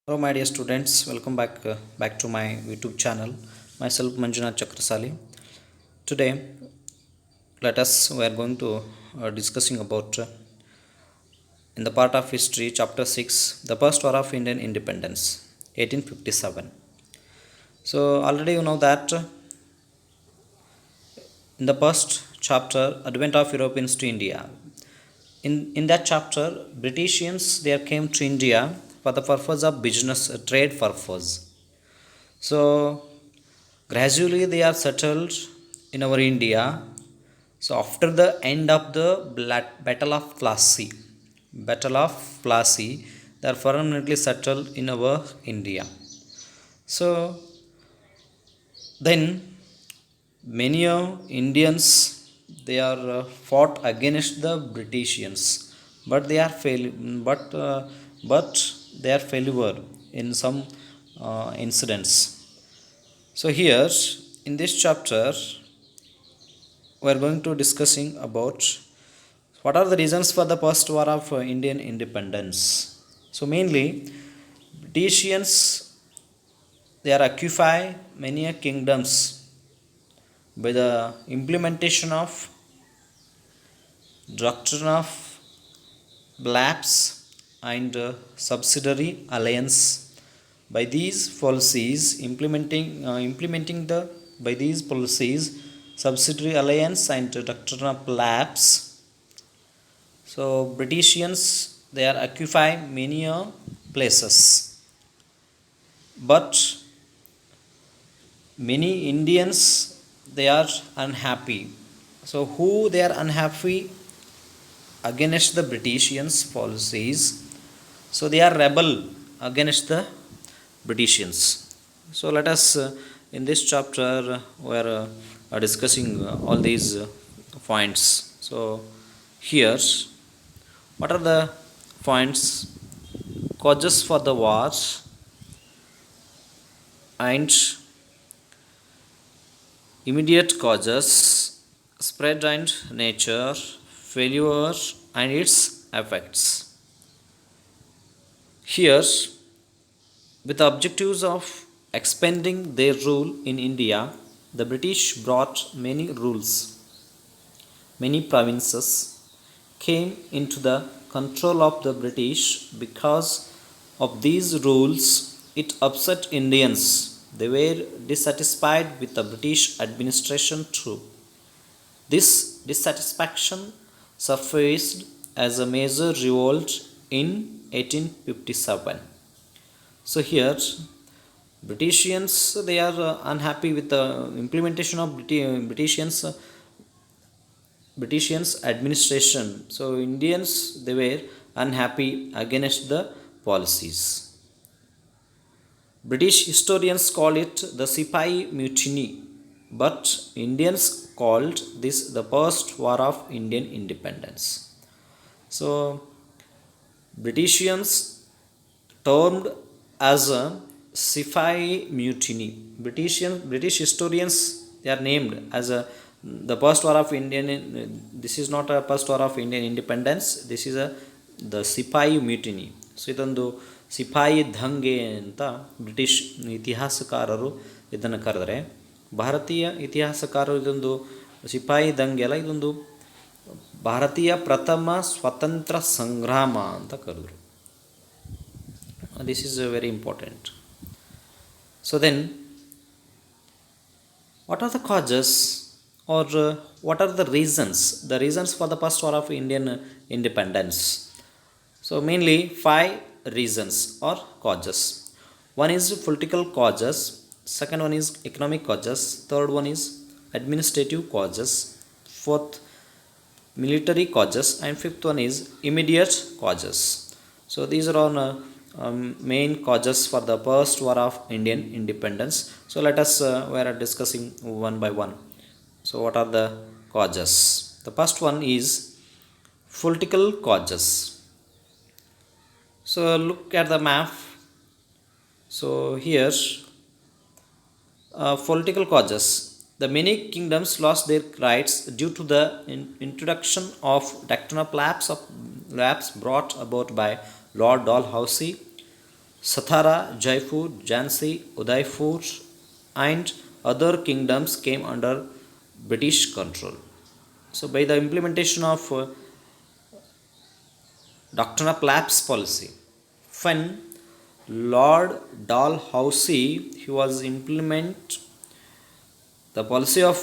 Hello, my dear students. Welcome back to my YouTube channel. Myself Manjunath Chakrasali. Today, we are going to discussing about in the part of history, chapter 6, the first war of Indian independence, 1857. So already you know that in the first chapter, advent of Europeans to India. In that chapter, Britishers there came to India for the purpose of business, trade purpose. So gradually they are settled in our India. So after the end of the Battle of Plassey, they are permanently settled in our India. So then many Indians they are fought against the Britishers, but they are but they are failure in some incidents. So here in this chapter we are going to discussing about what are the reasons for the first war of Indian independence. So mainly Britishers they are occupy many kingdoms by the implementation of doctrine of lapse and subsidiary alliance. By these policies implementing the by these policies subsidiary alliance and doctrine of lapse. So Britishers they are occupy many places, but many Indians they are unhappy. So who they are unhappy against the Britishers policies? So they are rebel against the Britishers. So let us in this chapter we are discussing all these points. So here what are the points? Causes for the wars and immediate causes, spread and nature, failure and its effects. Here, with the objectives of expanding their rule in India, the British brought many rules. Many provinces came into the control of the British. Because of these rules, it upset Indians. They were dissatisfied with the British administration too. This dissatisfaction surfaced as a major revolt in 1857. So here Britishers they are unhappy with the implementation of Britishers administration. So Indians they were unhappy against the policies. British historians call it the Sipahi Mutiny, but Indians called this the first war of Indian independence. So Britishers termed as a Sipahi Mutiny. British historians they are named as a the first war of Indian. This is not a first war of Indian independence. This is a the Sipahi Mutiny. So ಇದೊಂದು ಸಿಪಾಯಿ ದಂಗೆ ಅಂತ British ಇತಿಹಾಸಕಾರರು ಇದನ್ನು ಕರೆದರೆ, ಭಾರತೀಯ ಇತಿಹಾಸಕಾರರು ಇದೊಂದು ಸಿಪಾಯಿ ದಂಗೆ ಅಲ್ಲ, ಇದೊಂದು ಭಾರತೀಯ ಪ್ರಥಮ ಸ್ವತಂತ್ರ ಸಂಗ್ರಾಮ ಅಂತ ಕರೆದರು. This is very important. So then what are the causes or what are the reasons for the first war of Indian independence? So mainly 5 reasons or causes. One is political causes, second one is economic causes, third one is administrative causes, fourth military causes, and fifth one is immediate causes. So these are all main causes for the first war of Indian independence. So let us we are discussing one by one. So what are the causes? The first one is political causes. So look at the map. So here political causes. The many kingdoms lost their rights due to the introduction of doctrine of lapse brought about by Lord Dalhousie. Sathara, Jaipur, Jhansi, Udaipur, and other kingdoms came under British control. So, by the implementation of Doctrine of Lapse policy, when Lord Dalhousie he was implement the policy of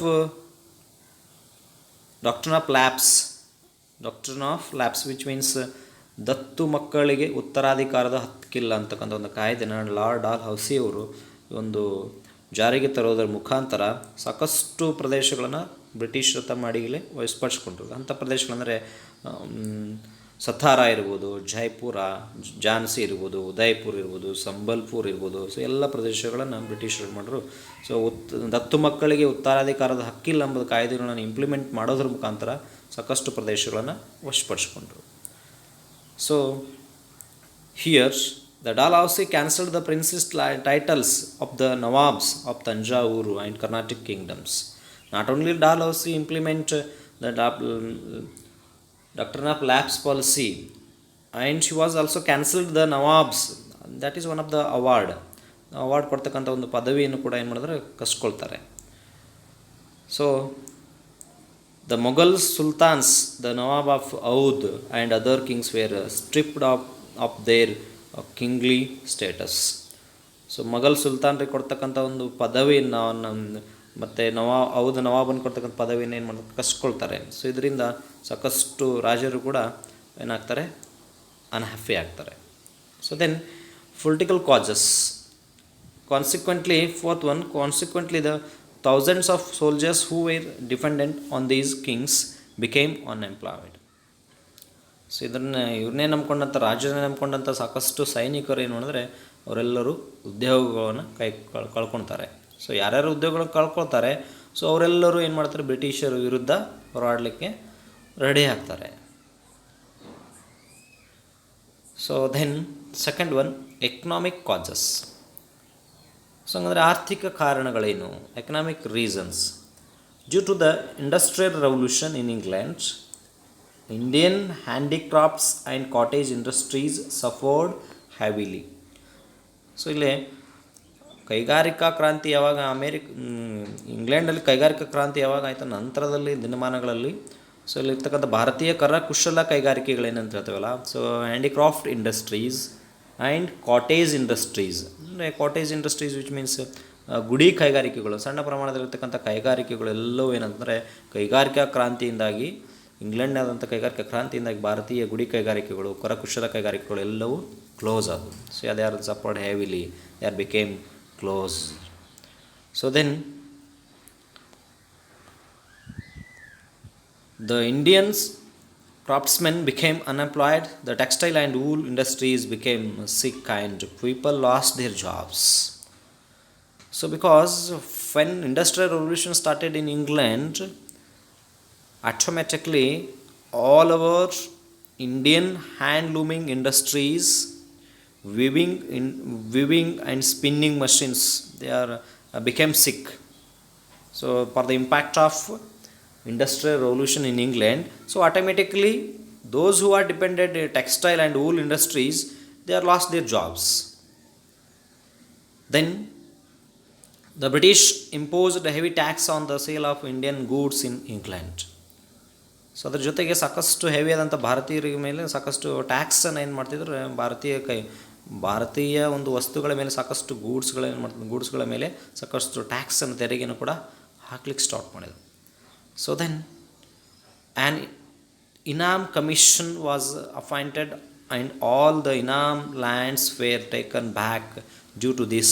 Doctrine of Lapse, which means ದತ್ತು ಮಕ್ಕಳಿಗೆ ಉತ್ತರಾಧಿಕಾರದ ಹಕ್ಕಿಲ್ಲ ಅಂತಕ್ಕಂಥ ಒಂದು ಕಾಯ್ದೆನ lord doll ಹೌಸಿ ಅವರು ಒಂದು ಜಾರಿಗೆ ತರೋದರ ಮುಖಾಂತರ ಸಾಕಷ್ಟು ಪ್ರದೇಶಗಳನ್ನು ಬ್ರಿಟಿಷರ ತಮ್ಮ ಅಡಿಗೆ ವಶಪಡಿಸ್ಕೊಂಡ್ರು. ಅಂಥ ಪ್ರದೇಶಗಳಂದರೆ ಸತಾರಾ ಇರ್ಬೋದು, ಜೈಪುರ, ಝಾನ್ಸಿ ಇರ್ಬೋದು, ಉದಯಪುರ ಇರ್ಬೋದು, ಸಂಬಲ್ಪುರ್ ಇರ್ಬೋದು. ಸೊ ಎಲ್ಲ ಪ್ರದೇಶಗಳನ್ನು ಬ್ರಿಟಿಷರು ಮಾಡಿದ್ರು. ಸೊ ದತ್ತು ಮಕ್ಕಳಿಗೆ ಉತ್ತರಾಧಿಕಾರದ ಹಕ್ಕಿಲ್ಲ ಎಂಬುದು ಕಾಯ್ದೆಗಳನ್ನು ಇಂಪ್ಲಿಮೆಂಟ್ ಮಾಡೋದ್ರ ಮುಖಾಂತರ ಸಾಕಷ್ಟು ಪ್ರದೇಶಗಳನ್ನು ವಶಪಡಿಸ್ಕೊಂಡ್ರು. So here the Dalhousie cancelled the princess titles of the Nawabs of Tanjavur and Carnatic kingdoms. Not only Dalhousie implement the Doctrine of Lapse policy, and she was also cancelled the Nawabs. That is one of the award ಕೊಡ್ತಕ್ಕಂಥ ಒಂದು ಪದವಿಯನ್ನು ಕೂಡ ಏನು ಮಾಡಿದ್ರೆ ಕಸ್ಕೊಳ್ತಾರೆ. So the Mughal sultans, the Nawab of Oudh and other kings were stripped of their kingly status. So Mughal ಸುಲ್ತಾನ್ರಿಗೆ ಕೊಡ್ತಕ್ಕಂಥ ಒಂದು ಪದವಿಯನ್ನು ಮತ್ತು ಔದ್ ನವಾಬನ್ನು ಕೊಡ್ತಕ್ಕಂಥ ಪದವಿಯನ್ನು ಏನು ಮಾಡ್ತಾರೆ ಕಸ್ಕೊಳ್ತಾರೆ. ಸೊ ಇದರಿಂದ ಸಾಕಷ್ಟು ರಾಜರು ಕೂಡ ಏನಾಗ್ತಾರೆ ಅನ್ಹ್ಯಾಪಿ ಆಗ್ತಾರೆ. So then political causes, consequently the thousands of soldiers who were dependent on these kings became unemployed. So ಇವ್ರನ್ನೇ ನಂಬ್ಕೊಂಡಂಥ ರಾಜರನ್ನೇ ನಂಬ್ಕೊಂಡಂಥ ಸಾಕಷ್ಟು ಸೈನಿಕರು ಏನು ಮಾಡಿದ್ರೆ ಅವರೆಲ್ಲರೂ ಉದ್ಯೋಗಗಳನ್ನು ಕಳ್ಕೊಳ್ತಾರೆ. ಸೊ ಯಾರ್ಯಾರು ಉದ್ಯೋಗಗಳನ್ನು ಕಳ್ಕೊಳ್ತಾರೆ, ಸೊ ಅವರೆಲ್ಲರೂ ಏನು ಮಾಡ್ತಾರೆ ಬ್ರಿಟಿಷರ ವಿರುದ್ಧ ಹೋರಾಡಲಿಕ್ಕೆ ರೆಡಿ ಆಗ್ತಾರೆ. So then second one, economic causes. So ಹಂಗಂದರೆ ಆರ್ಥಿಕ ಕಾರಣಗಳೇನು, economic reasons. Due to the industrial revolution in England, Indian handicrafts and cottage industries suffered heavily. So ಇಲ್ಲಿ ಕೈಗಾರಿಕಾ ಕ್ರಾಂತಿ ಯಾವಾಗ ಇಂಗ್ಲೆಂಡಲ್ಲಿ ಕೈಗಾರಿಕಾ ಕ್ರಾಂತಿ ಯಾವಾಗ ಆಯಿತು ನಂತರದಲ್ಲಿ ದಿನಮಾನಗಳಲ್ಲಿ, ಸೊ ಇಲ್ಲಿರ್ತಕ್ಕಂಥ ಭಾರತೀಯ ಕರಕುಶಲ ಕೈಗಾರಿಕೆಗಳೇನಂತ ಹೇಳ್ತೇವಲ್ಲ, so handicraft industries and cottage industries, ಅಂದರೆ ಕಾಟೇಜ್ ಇಂಡಸ್ಟ್ರೀಸ್ ವಿಚ್ ಮೀನ್ಸ್ ಗುಡಿ ಕೈಗಾರಿಕೆಗಳು, ಸಣ್ಣ ಪ್ರಮಾಣದಲ್ಲಿರ್ತಕ್ಕಂಥ ಕೈಗಾರಿಕೆಗಳು ಎಲ್ಲವೂ ಏನಂತಂದರೆ ಕೈಗಾರಿಕಾ ಕ್ರಾಂತಿಯಿಂದಾಗಿ, ಇಂಗ್ಲೆಂಡ್ನಾದಂಥ ಕೈಗಾರಿಕಾ ಕ್ರಾಂತಿಯಿಂದಾಗಿ ಭಾರತೀಯ ಗುಡಿ ಕೈಗಾರಿಕೆಗಳು, ಕರಕುಶಲ ಕೈಗಾರಿಕೆಗಳು ಎಲ್ಲವೂ ಕ್ಲೋಸ್ ಆದವು. ಸೊ ಅದು ಯಾರು ಸಪೋರ್ಟ್ ಹೆವಿಲಿ, ಯಾರು became close. So then the Indians craftsmen became unemployed, the textile and wool industries became sick and people lost their jobs. So because when industrial revolution started in England, automatically all our Indian hand looming industries, weaving and spinning machines, they are became sick. So for the impact of industrial revolution in England, so automatically those who are dependent on textile and wool industries, they are lost their jobs. Then the British imposed a heavy tax on the sale of Indian goods in England. So ಅದ್ರ ಜೊತೆಗೆ ಸಾಕಷ್ಟು heavy ಆದಂಥ ಭಾರತೀಯರ ಮೇಲೆ ಸಾಕಷ್ಟು ಟ್ಯಾಕ್ಸನ್ನು ಏನು ಮಾಡ್ತಿದ್ರು, ಭಾರತೀಯ ಒಂದು ವಸ್ತುಗಳ ಮೇಲೆ ಸಾಕಷ್ಟು ಗೂಡ್ಸ್ಗಳ ಮೇಲೆ ಸಾಕಷ್ಟು ಟ್ಯಾಕ್ಸನ್ನು ತೆರಿಗೆಯನ್ನು ಕೂಡ ಹಾಕ್ಲಿಕ್ಕೆ ಸ್ಟಾರ್ಟ್ ಮಾಡಿದರು. So then an Inam commission was appointed and all the Inam lands were taken back. Due to this,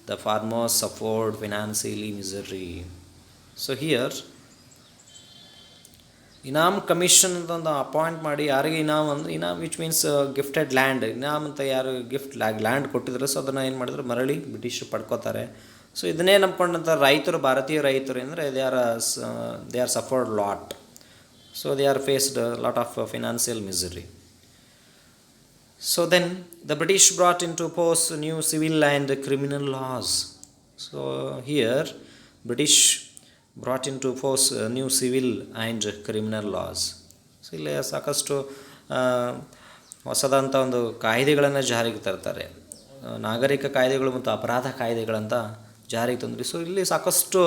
the farmers suffered financially misery. So here Inam commission ಅಂತ ಅಪಾಯಿಂಟ್ ಮಾಡಿ, ಯಾರಿಗೆ ಇನಾಮ್ ಅಂದರೆ ಇನಾಮ್ ವಿಚ್ ಮೀನ್ಸ್ ಗಿಫ್ಟೆಡ್ ಲ್ಯಾಂಡ್, ಇನಾಮ್ ಅಂತ ಯಾರು gift land ಕೊಟ್ಟಿದ್ರು, so ಅದನ್ನು ಏನು ಮಾಡಿದ್ರು ಮರಳಿ ಬ್ರಿಟಿಷರು ಪಡ್ಕೋತಾರೆ. ಸೊ ಇದನ್ನೇ ನಂಬ್ಕೊಂಡಂಥ ರೈತರು, ಭಾರತೀಯ ರೈತರು ಅಂದರೆ they are suffered lot. So they are faced lot of financial misery. So then the British brought in to force new civil and criminal laws. So here British brought in to force new civil and criminal laws. So ಇಲ್ಲಿ ಸಾಕಷ್ಟು ಹೊಸದಂಥ ಒಂದು ಕಾಯ್ದೆಗಳನ್ನು ಜಾರಿಗೆ ತರ್ತಾರೆ. ನಾಗರಿಕ ಕಾಯ್ದೆಗಳು ಮತ್ತು ಅಪರಾಧ ಕಾಯ್ದೆಗಳಂತ ಜಾರಿಗೆ ತಂದ್ರಿ. ಸೊ ಇಲ್ಲಿ ಸಾಕಷ್ಟು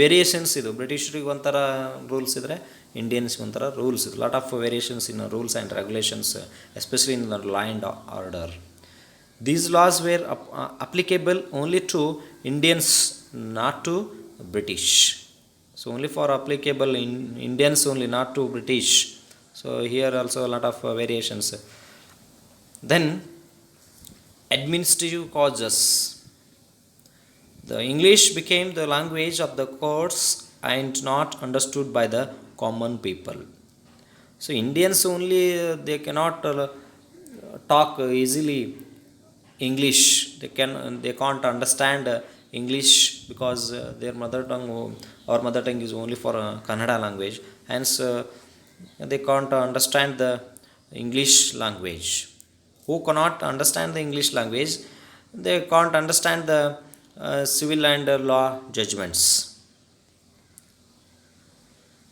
ವೇರಿಯೇಷನ್ಸ್ ಇದು. ಬ್ರಿಟಿಷರಿಗೆ ಒಂಥರ ರೂಲ್ಸ್ ಇದ್ದರೆ ಇಂಡಿಯನ್ಸ್ಗೆ ಒಂಥರ ರೂಲ್ಸ್ ಇದು. Lot of variations in rules and regulations, especially in the law and order. These laws were applicable only to Indians, not to British. So only for applicable in Indians only, not to British. So here also a lot of variations. Then administrative causes. The English became the language of the courts and not understood by the common people. So Indians only, they cannot talk easily English. They can't understand English because their mother tongue, our mother tongue is only for Kannada language. Hence they can't understand the English language. Who cannot understand the English language, they can't understand the civil and law judgments.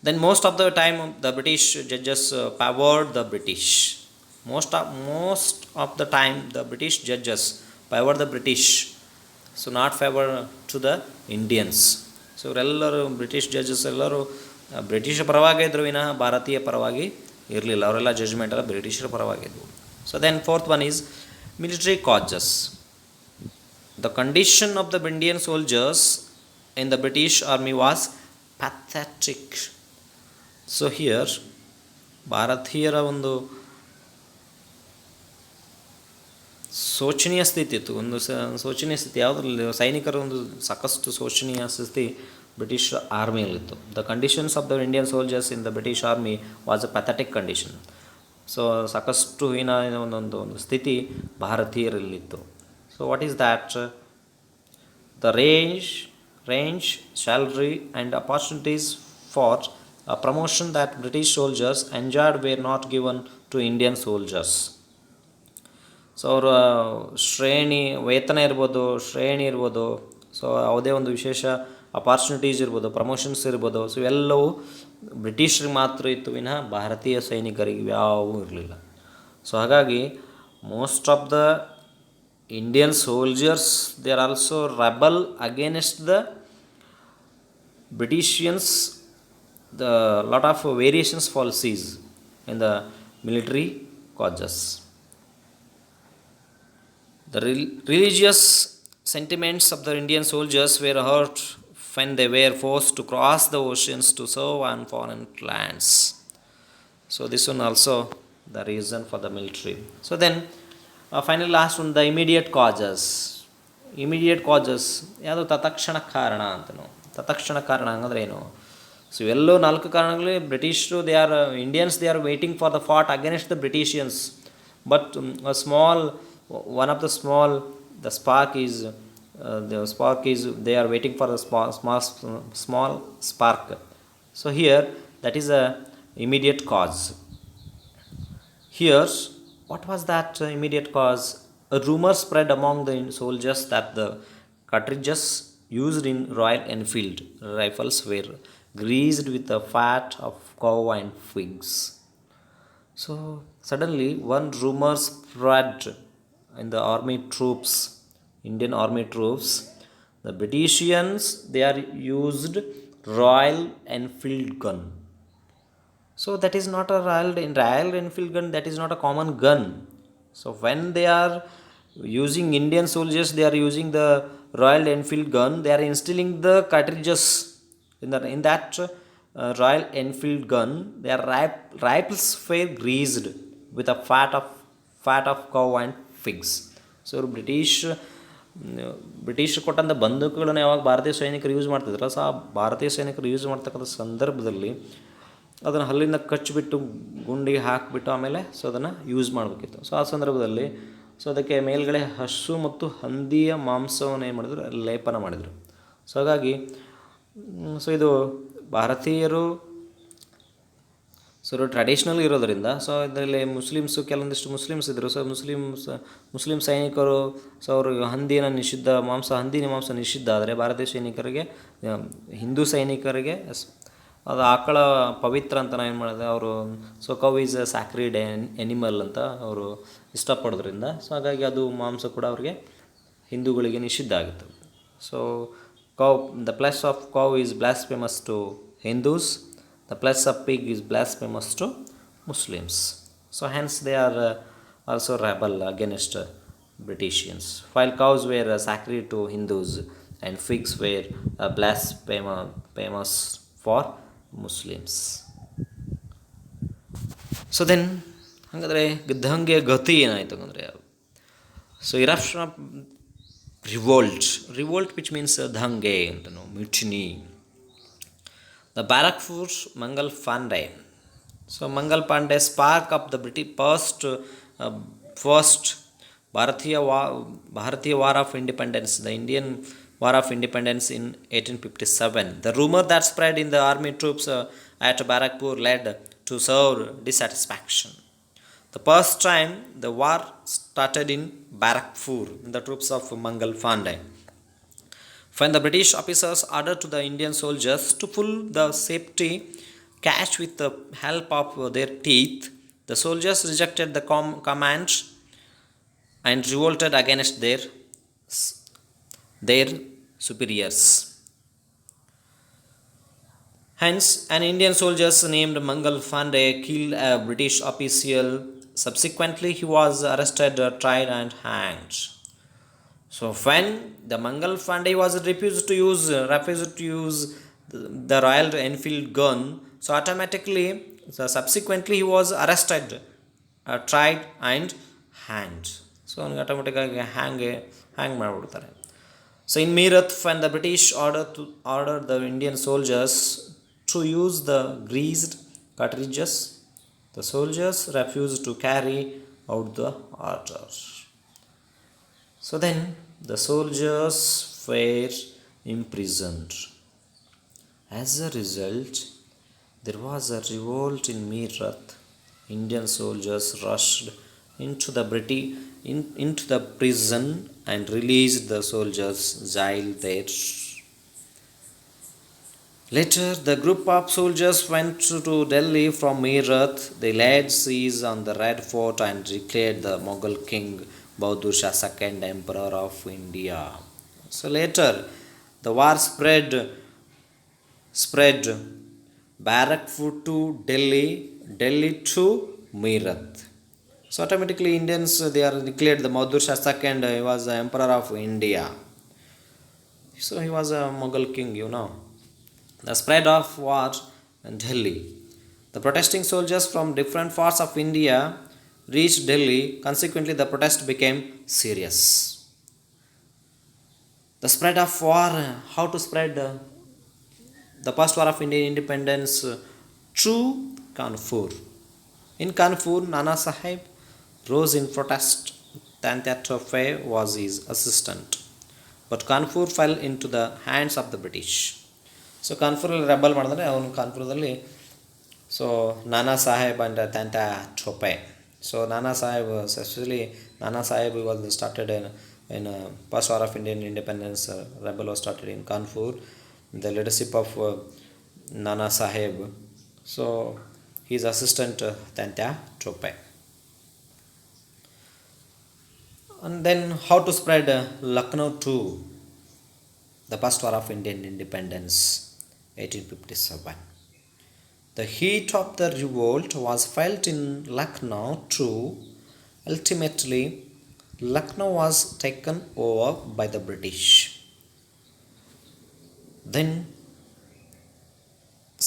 Then most of the time the British judges favored the British. Most of the time the British judges favor the British, so not favor to the Indians. So ಇವರೆಲ್ಲರೂ British judges ಎಲ್ಲರೂ British ಪರವಾಗಿ ಇದ್ರು ವಿನಃ ಭಾರತೀಯ ಪರವಾಗಿ ಇರಲಿಲ್ಲ. ಅವರೆಲ್ಲ judgement ಎಲ್ಲ ಬ್ರಿಟಿಷರ ಪರವಾಗಿದ್ವು. So then fourth one is military causes. The condition of the Indian soldiers in the British army was pathetic. So here ಭಾರತೀಯರ ಒಂದು ಶೋಚನೀಯ ಸ್ಥಿತಿ ಇತ್ತು. ಒಂದು ಶೋಚನೀಯ ಸ್ಥಿತಿ ಯಾವುದ್ರಲ್ಲಿ, ಸೈನಿಕರ ಒಂದು ಸಾಕಷ್ಟು ಶೋಚನೀಯ ಸ್ಥಿತಿ ಬ್ರಿಟಿಷ್ ಆರ್ಮಿಯಲ್ಲಿತ್ತು. The conditions of the Indian soldiers in the British army was a pathetic condition. So ಸಾಕಷ್ಟು ಒಂದು ಸ್ಥಿತಿ ಭಾರತೀಯರಲ್ಲಿತ್ತು. So what is that? The range salary and opportunities for promotion that British soldiers enjoyed were not given to Indian soldiers. So ಅವರ ವೇತನ ಇರ್ಬೋದು, ಶ್ರೇಣಿ ಇರ್ಬೋದು, so ಯಾವುದೇ ಒಂದು ವಿಶೇಷ ಅಪಾರ್ಚುನಿಟೀಸ್ ಇರ್ಬೋದು, ಪ್ರಮೋಷನ್ಸ್ ಇರ್ಬೋದು, ಸೊ ಎಲ್ಲವೂ ಬ್ರಿಟಿಷ್ರಿಗೆ ಮಾತ್ರ ಇತ್ತು ವಿನಃ ಭಾರತೀಯ ಸೈನಿಕರಿಗೆ ಯಾವುವೂ ಇರಲಿಲ್ಲ. ಸೊ ಹಾಗಾಗಿ most of the Indian soldiers they are also rebel against the Britishians. The lot of variations policies in the military causes. The religious sentiments of the Indian soldiers were hurt when they were forced to cross the oceans to serve on foreign lands. So this one also the reason for the military. So then finally last one, the immediate causes. Immediate causes ಯಾವುದು ತತ್ಕ್ಷಣ ಕಾರಣ ಅಂತನೋ. ತತ್ಕ್ಷಣ ಕಾರಣ ಅಂದರೆ ಏನು? So ಇವೆಲ್ಲೋ 4 ಕಾರಣಗಳಲ್ಲಿ ಬ್ರಿಟಿಷರು Indians they are waiting for the fight against the Britishians. But one of the spark is they are waiting for the small spark. So here that is a immediate cause. Here what was that immediate cause? A rumor spread among the soldiers that the cartridges used in Royal Enfield rifles were greased with the fat of cow and pigs. So suddenly one rumor spread in the army troops, Indian army troops. The Britishans, they are used Royal Enfield gun. So that is not a Royal Enfield gun, that is not a common gun. So when they are using, Indian soldiers, they are using the Royal Enfield gun, they are instilling the cartridges in that Royal Enfield gun. Their rifles were greased with a fat of cow and figs. So ಇವರು British ಕೊಟ್ಟಂಥ ಬಂದೂಕುಗಳನ್ನು ಯಾವಾಗ ಭಾರತೀಯ ಸೈನಿಕರು use ಮಾಡ್ತಿದ್ರು, so ಆ ಭಾರತೀಯ ಸೈನಿಕರು use ಮಾಡ್ತಕ್ಕಂಥ ಸಂದರ್ಭದಲ್ಲಿ ಅದನ್ನು ಹಲ್ಲಿಂದ ಕಚ್ಚಿಬಿಟ್ಟು ಗುಂಡಿಗೆ ಹಾಕಿಬಿಟ್ಟು ಆಮೇಲೆ ಸೊ ಅದನ್ನು ಯೂಸ್ ಮಾಡಬೇಕಿತ್ತು. ಸೊ ಆ ಸಂದರ್ಭದಲ್ಲಿ ಸೊ ಅದಕ್ಕೆ ಮೇಲ್ಗಡೆ ಹಸು ಮತ್ತು ಹಂದಿಯ ಮಾಂಸವನ್ನು ಏನು ಮಾಡಿದ್ರು, ಲೇಪನ ಮಾಡಿದರು. ಸೊ ಹಾಗಾಗಿ ಸೊ ಇದು ಭಾರತೀಯರು ಸೊ ಟ್ರೆಡಿಷ್ನಲ್ ಇರೋದರಿಂದ, ಸೊ ಇದರಲ್ಲಿ ಕೆಲವೊಂದಿಷ್ಟು ಮುಸ್ಲಿಮ್ಸ್ ಇದ್ದರು. ಸೊ ಮುಸ್ಲಿಂ ಸೈನಿಕರು ಸೊ ಅವರು ಹಂದಿನ ಮಾಂಸ ನಿಷಿದ್ಧ ಆದರೆ ಭಾರತೀಯ ಸೈನಿಕರಿಗೆ, ಹಿಂದೂ ಸೈನಿಕರಿಗೆ ಅದು ಆಕಳ ಪವಿತ್ರ ಅಂತ ಏನು ಮಾಡಿದೆ ಅವರು. So cow is a sacred animal ಅಂತ ಅವರು ಇಷ್ಟಪಡೋದ್ರಿಂದ, ಸೊ ಹಾಗಾಗಿ ಅದು ಮಾಂಸ ಕೂಡ ಅವ್ರಿಗೆ ಹಿಂದೂಗಳಿಗೆ ನಿಷಿದ್ಧ ಆಗುತ್ತೆ. So cow, the flesh of cow is blasphemous to Hindus, the flesh of pig is blasphemous to Muslims. So hence they are also rebel against Britishers. While cows were sacred to Hindus and figs were blasphemous for Muslims. So then ಹಾಗಾದರೆ ದಂಗೆಯ ಗತಿ ಏನಾಯಿತು ಅಂದರೆ, so eruption of revolt which means dhange antanu mutiny. The Barakpur Mangal Pandey, so Mangal Pandey spark up the British first Bharatiya War of Independence, the Indian War of Independence in 1857. The rumor that spread in the army troops at Barakpur led to severe dissatisfaction. The first time the war started in Barakpur, the troops of Mangal Pandey. When the British officers ordered to the Indian soldiers to pull the safety catch with the help of their teeth, the soldiers rejected the command and revolted against their superiors. Hence, an Indian soldier named Mangal Pandey killed a British official. Subsequently, he was arrested, tried, and hanged. So, when the Mangal Pandey was refused to use the Royal Enfield gun, so automatically, subsequently, he was arrested, tried, and hanged. So, automatically hang ಮಾಡಿಬಿಡ್ತಾರೆ. So, in Meerut, when the British ordered the Indian soldiers to use the greased cartridges, the soldiers refused to carry out the order. So then the soldiers were imprisoned. As a result, there was a revolt in Meerut. Indian soldiers rushed into the prison and released the soldiers jailed there. Later, the group of soldiers went to Delhi from Meerut. They laid siege on the Red Fort and declared the Mughal king Bahadur Shah second emperor of India. So later, the war spread Barakpur to Delhi, Delhi to Meerut. So automatically Indians, they are declared the Bahadur Shah second. He was the emperor of India. So he was a Mughal king, The spread of war in Delhi. The protesting soldiers from different parts of India reached Delhi. Consequently, the protest became serious. The spread of war, how to spread the first war of Indian independence through Kanpur. In Kanpur, Nana Sahib rose in protest. Tantya Tope was his assistant. But Kanpur fell into the hands of the British. So ಕಾನ್ಪುರಲ್ಲಿ rebel ಮಾಡಿದ್ರೆ ಅವನು ಕಾನ್ಪುರದಲ್ಲಿ so Nana Saheb and Tantia Tope. So Nana Saheb especially Nana Saheb was started in first war of Indian independence rebel was started in Kanpur, the leadership of Nana Saheb. So he's assistant Tantia Tope. And then how to spread Lucknow to the first war of Indian independence, 1857. The heat of the revolt was felt in Lucknow too. Ultimately, Lucknow was taken over by the British. Then,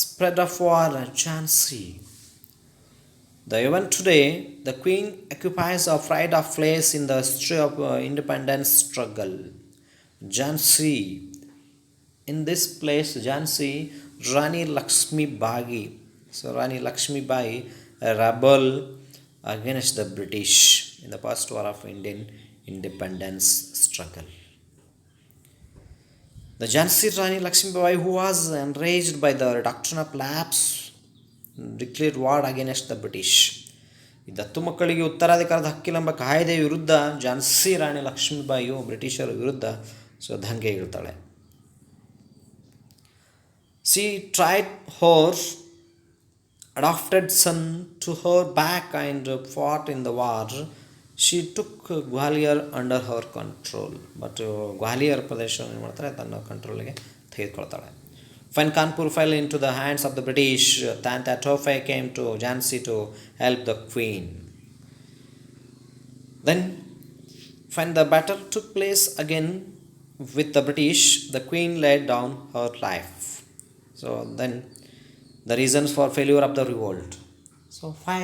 spread of war at Jhansi. The event today, the Queen occupies a pride of place in the history of independence struggle. Jhansi. In this place, Jhansi, Rani Lakshmi Bai. So Rani Lakshmi Bai, a rebel against the British in the first war of Indian independence struggle. The Jhansi Rani Lakshmi Bai, who was enraged by the doctrine of lapse, declared war against the British. ಈ ದತ್ತು ಮಕ್ಕಳಿಗೆ ಉತ್ತರಾಧಿಕಾರದ ಹಕ್ಕಿಲೆಂಬ ಕಾಯ್ದೆಯ ವಿರುದ್ಧ ಝಾನ್ಸಿ ರಾಣಿ ಲಕ್ಷ್ಮೀಬಾಯಿಯು ಬ್ರಿಟಿಷರ ವಿರುದ್ಧ ದಂಗೆ ಇಳ್ತಾಳೆ. She tried her adopted son to her back and fought in the war She took Gwalior under her control, but Gwalior ಪ್ರದೇಶವನ್ನು ಏನು ಮಾಡ್ತಾರೆ ತನ್ನ ಕಂಟ್ರೋಲ್ಗೆ ತೆಗೆದುಕೊಳ್ತಾಳೆ. When Kanpur fell into the hands of the British, Tanta Tofe came to Jhansi to help the queen. Then, when the battle took place again with the British, the queen laid down her life. So then, the reasons for failure of the revolt. So why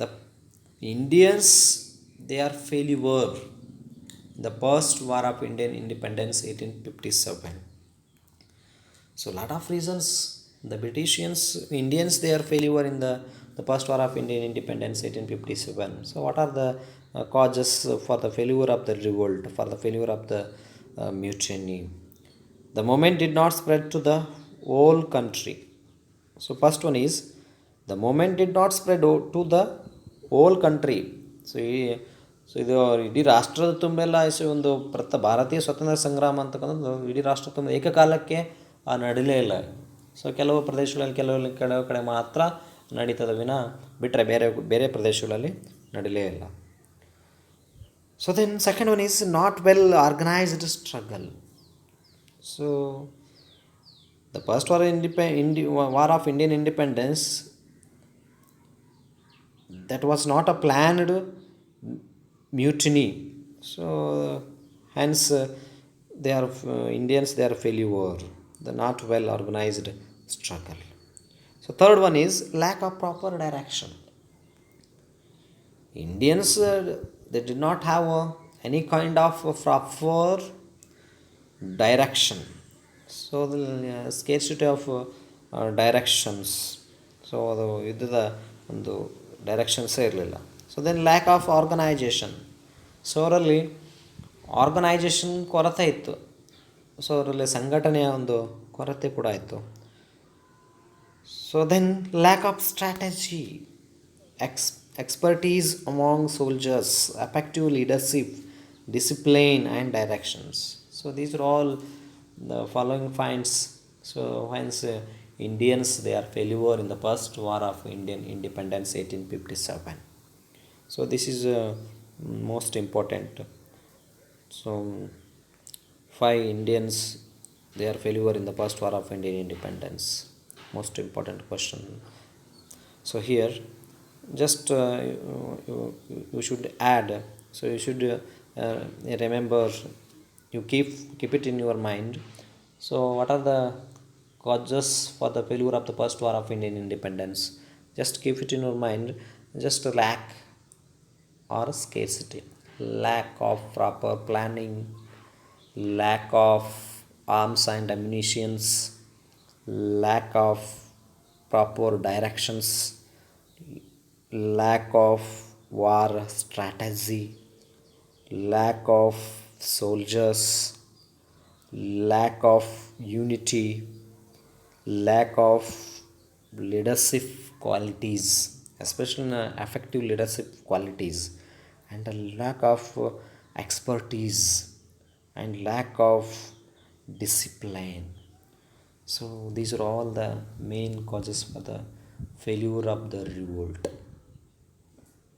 the Indians, they are failure in the first war of Indian independence 1857. So lot of reasons. The Indians, they are failure in the first war of Indian independence 1857. So what are the causes for the failure of the revolt, for the failure of the mutiny? The movement did not spread to the whole country. So first one is, the movement did not spread to the whole country. So ಇದು ಇಡೀ ರಾಷ್ಟ್ರದ ತುಂಬೆಲ್ಲ ಒಂದು ಭಾರತೀಯ ಸ್ವಾತಂತ್ರ್ಯ ಸಂಗ್ರಾಮ ಅಂತಕ್ಕಂಥದ್ದು ಇಡೀ ರಾಷ್ಟ್ರ ತುಂಬ ಏಕಕಾಲಕ್ಕೆ ನಡೀಲೇ ಇಲ್ಲ. ಸೊ ಕೆಲವು ಪ್ರದೇಶಗಳಲ್ಲಿ ಕೆಲವು ಕಡೆ ಮಾತ್ರ ನಡೀತದೆ ವಿನ ಬಿಟ್ಟರೆ ಬೇರೆ ಬೇರೆ ಪ್ರದೇಶಗಳಲ್ಲಿ ನಡೀಲೇ ಇಲ್ಲ. So then second one is not well organised struggle. So the first war of Indian independence, that was not a planned mutiny. So hence they are Indians, they are failure, the not well organized struggle. So third one is lack of proper direction. Indians, they did not have any kind of proper direction. So the scarcity of directions. So ಅದು ಯುದ್ಧದ ಒಂದು ಡೈರೆಕ್ಷನ್ಸೇ ಇರಲಿಲ್ಲ. So then lack of organisation. So ಅವರಲ್ಲಿ organisation ಕೊರತೆ ಇತ್ತು. So ಅವರಲ್ಲಿ ಸಂಘಟನೆಯ ಒಂದು ಕೊರತೆ ಕೂಡ ಇತ್ತು. So then lack of strategy, expertise among soldiers, effective leadership, discipline and directions. So these are all the following finds. So hence Indians, they are failure in the first war of Indian independence 1857. So this is most important. So why Indians, they are failure in the first war of Indian independence, most important question. So here just you should add, so you should remember, you keep it in your mind. So what are the causes for the failure of the first war of Indian independence? Just keep it in your mind. Just lack or scarcity, lack of proper planning, lack of arms and ammunitions, lack of proper directions, lack of war strategy, lack of soldiers, lack of unity, lack of leadership qualities, especially effective leadership qualities, and a lack of expertise and lack of discipline. So these are all the main causes for the failure of the revolt.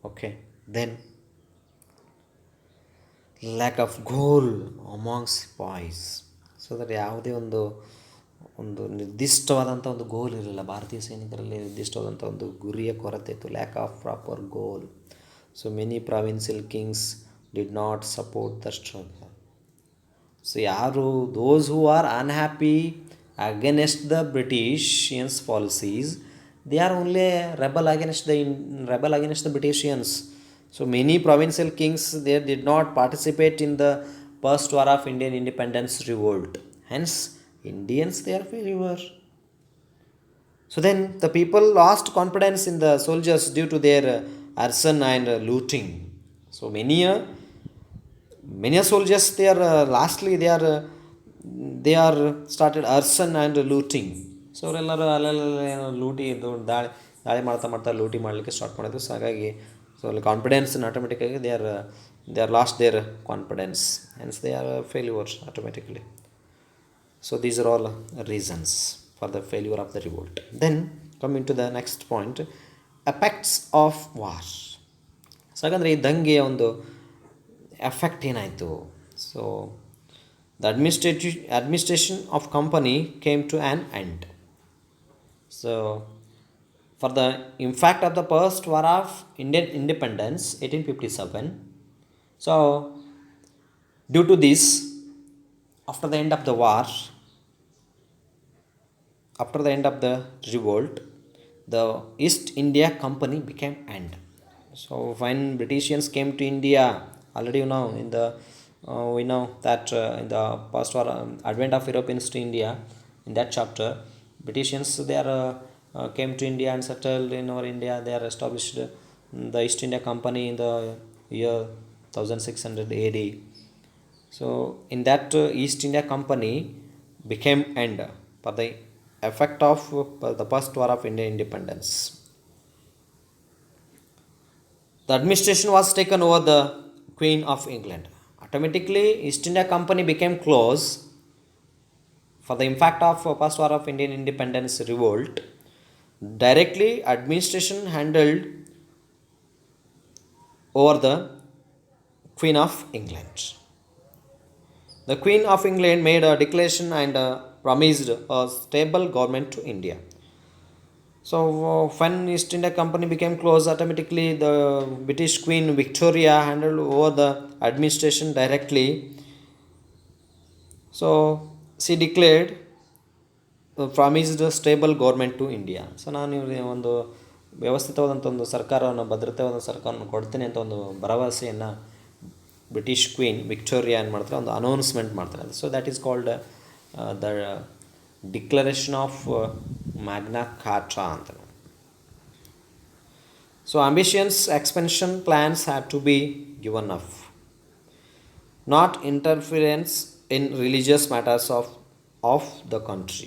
Okay, then lack of goal amongst boys. So that ಯಾವುದೇ ಒಂದು ನಿರ್ದಿಷ್ಟವಾದಂಥ ಒಂದು ಗೋಲ್ ಇರಲಿಲ್ಲ ಭಾರತೀಯ ಸೈನಿಕರಲ್ಲಿ. ನಿರ್ದಿಷ್ಟವಾದಂಥ ಒಂದು ಗುರಿಯ ಕೊರತೆ ಇತ್ತು, lack of proper goal. So many provincial kings did not support the struggle. So ಯಾರು those who are unhappy against the Britishians policies, they are only rebel against the Britishers. So many provincial kings, they did not participate in the first war of Indian independence revolt. Hence Indians, they are failure. So then the people lost confidence in the soldiers due to their arson and looting. So many soldiers, they are lastly they are started arson and looting. So ಅವರೆಲ್ಲರೂ ಅಲ್ಲೆಲ್ಲ ಲೂಟಿ ದಾಳಿ ಮಾಡ್ತಾ ಲೂಟಿ ಮಾಡಲಿಕ್ಕೆ start ಮಾಡಿದ್ರು. So ಹಾಗಾಗಿ so ಅಲ್ಲಿ ಕಾನ್ಫಿಡೆನ್ಸ್ ಆಟೋಮೆಟಿಕ್ಕಾಗಿ they are lost their confidence, hence they are failure automatically. So these are all reasons for the failure of the revolt. Then coming to the next point, effects of war. So ಹಾಗಂದರೆ ಈ ದಂಗೆಯ ಒಂದು effect ಏನಾಯಿತು? So the administration of company came to an end. So for the impact of the first war of Indian independence 1857. So due to this, after the end of the war, after the end of the revolt, the East India Company became end. So when Britishers came to India, already you know in the we know that in the past war, advent of Europeans to India, in that chapter, Britishers they are came to India and settled in our India. They are established the East India Company in the year 1600 AD. So in that East India Company became end for the effect of the first war of Indian independence. The administration was taken over the Queen of England. Automatically East India Company became close for the impact of first war of Indian independence revolt. Directly administration handled over the Queen of England. The Queen of England made a declaration and promised a stable government to India. So when East India Company became close, automatically the British Queen Victoria handled over the administration directly. So she declared promised stable government to India. So ನಾನು ಇವ್ರಿಗೆ ಒಂದು ವ್ಯವಸ್ಥಿತವಾದಂಥ ಒಂದು ಸರ್ಕಾರವನ್ನು, ಭದ್ರತೆವಾದ ಸರ್ಕಾರವನ್ನು ಕೊಡ್ತೀನಿ ಅಂತ ಒಂದು ಭರವಸೆಯನ್ನು ಬ್ರಿಟಿಷ್ ಕ್ವೀನ್ ವಿಕ್ಟೋರಿಯಾ ಏನು ಮಾಡ್ತಾರೆ, ಒಂದು ಅನೌನ್ಸ್ಮೆಂಟ್ ಮಾಡ್ತಾರೆ. So that is called the declaration of Magna Carta ಅಂತ. So ambitious expansion plans have to be given up, not interference in religious matters of the country.